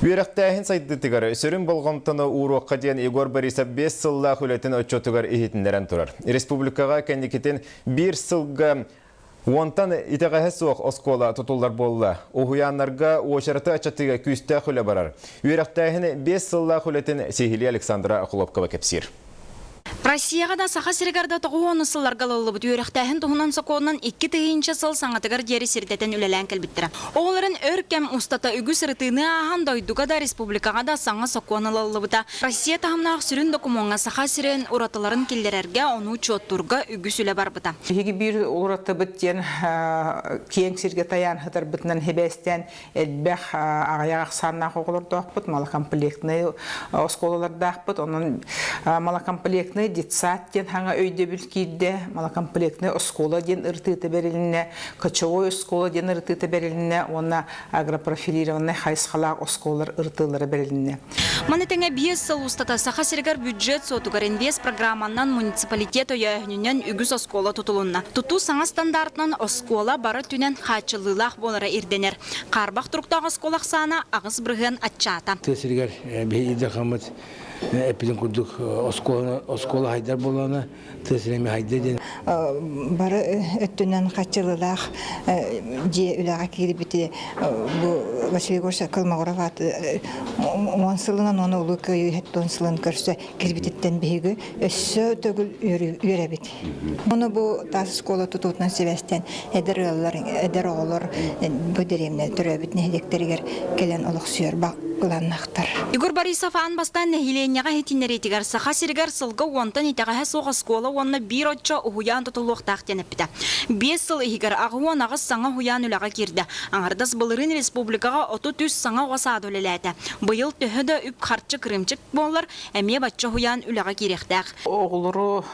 Үйрәктәһин сайдытыгар, сөрін болғамтыны уруаққа дейін Игор Борисов 5 сылла хүлетін отчетыгар ихетіндерін тұрар. Республикаға кәндекетін 1 сылға онтан итәғәһі соқ оскола тұтулар болла. Оғуянларға оғышарыты ачатыға күсті хүлі барар. Үйрәктәһін 5 сылла хүлетін Сехили Александра Құлопкова кепсир. Россияға да саха сиргарда тоғуаны сылларға лылыбыт үйрәқтәхін тұғынан соқуынан 2 тыйынша сыл саңатығар дері сирдетен үлелән кәлбіттірі. Оғыларын өркем ұстата үгі сырытыны аған дойдуға да республикаға да саңа соқуаны лылыбыта. Россия тағымнақ сүрін докумонға саха сирен ұратыларын келдерерге оны чоттурға үгі сүлі барбыта. Хеги бір ұратты біттен кейін сирге таян хытар бітінен хебестен әлбәқ ағаяғақ сарнақ оғыларды ақпыт, малакомплектны осколаларды ақпыт, оның малакомплектны детсаттен ханга өйде бүлкейді, малакомплектны оскола ден ыртыты беріліне, кочевой оскола ден ыртыты беріліне, оны агропрофилированный хайсқалақ осколар ыртылары беріліне. Манетеңе 5 сыл ұстата саха сиргар бюджет сотугар инвест программаннан муниципалитет ойағынынан үгіз оскола тұтылуына. Тұту саңа стандартынан оскола бары түнен хачылылақ болары ирденер. Қарбақ тұрықтағы осколақ сана ағыз бірген атчата. Сиргар бейді қамыт эпиден күрдік оскола хайдар боланы, тесіреме хайдар ден. Бары өттінен қачылылақ де үліға кейді біті Василий Горша Калмағыров аты 10 сылынан оны ұлы көйі 10 сылын көрсі кербітеттен бейгі өссі төгіл үйері біт. Оны бұл тасы скола тұтуытынан себестен әдір оғылар бөдереміне түрі бітіне хедектерігер келен олық сүйер бақыланнақтар. Игор Борисов анбастан нәхиленеға хетинеретігер саха сиргар сылғы онтан итағаға соға скола онына бір отча ұхуян тұтылуқтақ деніп біті. 5 сыл ихигар ағуан ағыз саңа хуян үліға керді. Аңардас бұлырын республикаға 30 саңа ғасад өлеләді. Бұйыл түхіді үп қарчы кірімчік болар, әме батча хуян үліға керектәқ. Оғылыру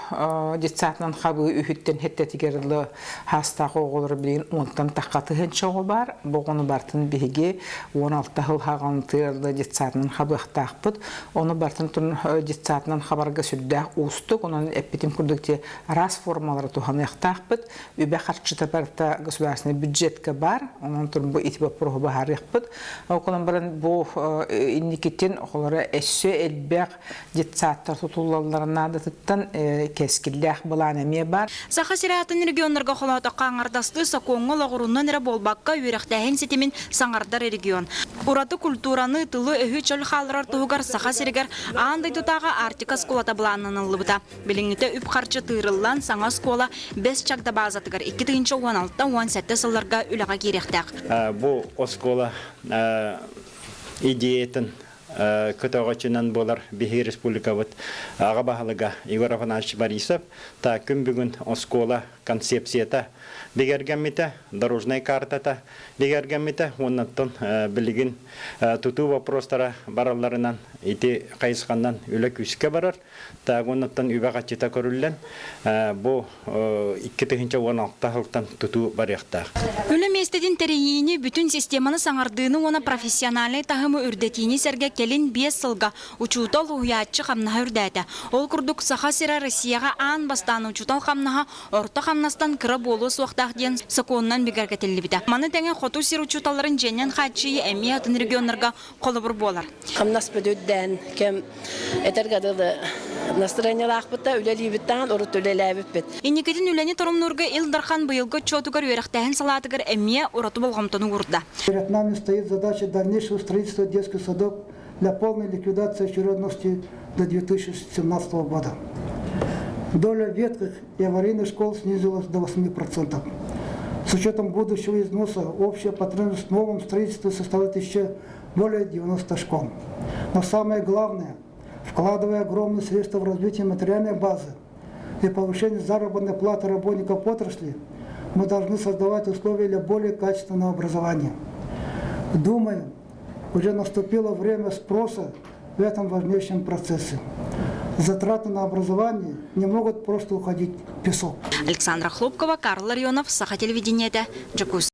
детсатынан қабы үхіттен хеттетігерлі хастағы оғылыры білген онтан таққатығын чоғы бар. Бұғыны бартын бейге 16 ғыл хаған тырлы детсатынан қабы ақтақпыд. Оны бартын тұн детсатынан қабарға сүрдәқ ұстық. Оның әппетім күрдікте рас формалары туған ақтақпыд. Үбе қарчыта барта государственный бюджетка бар. Оның тұрын бұл итібі пұрғы бағар еқпыд. Оқылан барын бұл инникеттен оғылары әсі әлбәқ детсаттар тұтулаларына датыттан кәскілдәқ бұлан әме бар. Саха сиратын регионларға қолатаққа аңардасты сақоңғыл ағыруннан әрі болбаққа үйрәқтәйін сетемен саңардар регион. Ураты культураны тылы өйі чөл қалырар тұғығар саха сиргар аңдай тұтаға Артика сколата бұланын ұлыбыта. Біліңіті үп қарчы тыырылан саңа скола 5 чакда базатығар 2016-17 сылларға үліға керектәқ. Бұл оскола идеятын көтөғачынан болар Бехи Республика аға бағылыға Игор Афанасьевич Борисов та күн бүгін оскола концепцията бегергәммите, дорожная картата бегергәммите, оннаттан білігін тұту вопростара бараларынан ити қайысқандан үлі күске барар, та оннаттан үбе қачыта көрілген бұл 2016 ғылттан тұту барияқтақ. Үлі местеден тәрейіні бүтін системаны саңардığını ona профессиональный тағымы үрдетіні сәрге келін 5 сылға учутал ұятчы қамнаға үрдәді. Ол күрдік саха сира Россияға аң бастан учутал қамнаға орта қамнастан кірі болу суақтақ ден сақуыннан бігергетелі біді. Маны тәңе қоту сир учуталарын жәнен қатшыйы әме атын регионларға қолы бір болар. Қамнас бөдүүдден кем әтергадылы настроениялақ бұтта үлелі біттан ұрыт үлелі бітпет. Инекетін үләне тұрымнұрғы Илдархан бұйылғы чотугар өріқтәхін салатығыр әме ұраты болғамтыны ұрды. Перед нами стоит задача дальнейшего строительства детских садов для полной ликвидации очередности до 2017 года. Доля ветхих и аварийных школ снизилась до 8%. С учетом будущего износа общая потребность в новом строительстве составит еще более 90 школ. Но самое главное, вкладывая огромные средства в развитие материальной базы и повышение заработной платы работников отрасли, мы должны создавать условия для более качественного образования. Думаю, уже наступило время спроса в этом важнейшем процессе. Затраты на образование не могут просто уходить в песок. Александра Хлопкова, Карл Ларионов, Саха телевидение, Джакус.